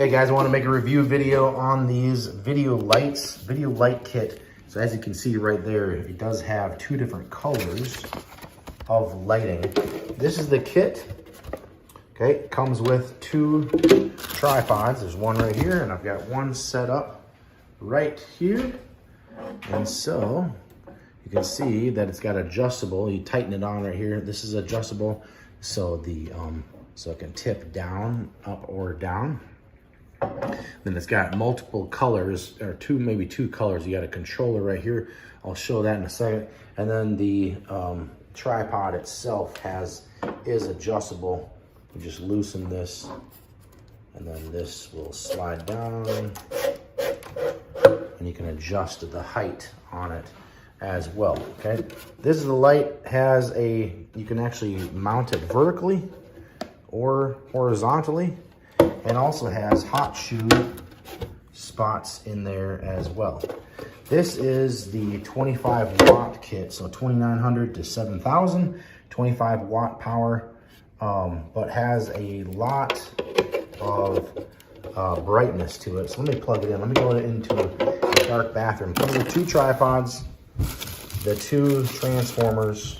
Hey guys, I want to make a review video on these video light kit. So as you can see right there, it does have two different colors of lighting. This is the kit. Okay, it comes with two tripods. There's one right here, and I've got one set up right here. And so you can see that it's got adjustable. You tighten it on right here. This is adjustable, so so it can tip down, up or down. Then it's got multiple colors, or maybe two colors. You got a controller right here. I'll show that in a second. And then the tripod itself is adjustable. You just loosen this, and then this will slide down, and you can adjust the height on it as well. Okay, this is the light. You can actually mount it vertically or horizontally. And also has hot shoe spots in there as well. This is the 25 watt kit, so 2900 to 7000, 25 watt power, but has a lot of brightness to it. So let me plug it in. Let me go into a dark bathroom. Comes with two tripods, the two transformers,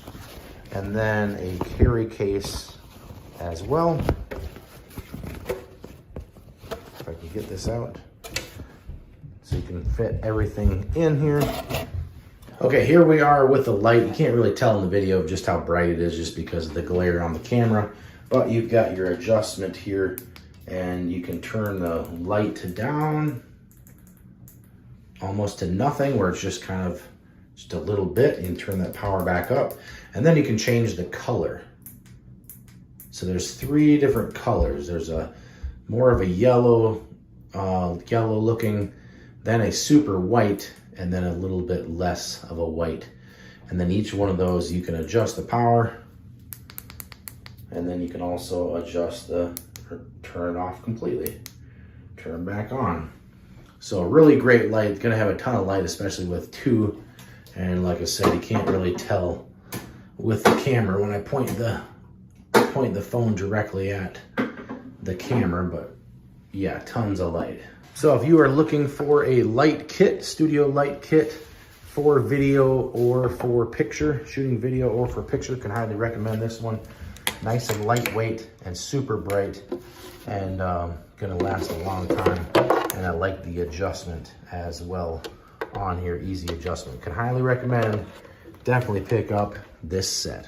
and then a carry case as well. If I can get this out so you can fit everything in here. Okay, here we are with the light. You can't really tell in the video just how bright it is just because of the glare on the camera, but you've got your adjustment here, and you can turn the light down almost to nothing, where it's just kind of just a little bit, and turn that power back up, and then you can change the color. So there's three different colors. There's a more of a yellow looking, then a super white, and then a little bit less of a white. And then each one of those, you can adjust the power, and then you can also adjust or turn it off completely, turn back on. So a really great light. It's gonna have a ton of light, especially with two. And like I said, you can't really tell with the camera when I point the phone directly at the camera, but yeah, tons of light. So if you are looking for a light kit, studio light kit for video or for picture, shooting video or for picture, can highly recommend this one. Nice and lightweight and super bright, and gonna last a long time. And I like the adjustment as well on here, easy adjustment. Can highly recommend, definitely pick up this set.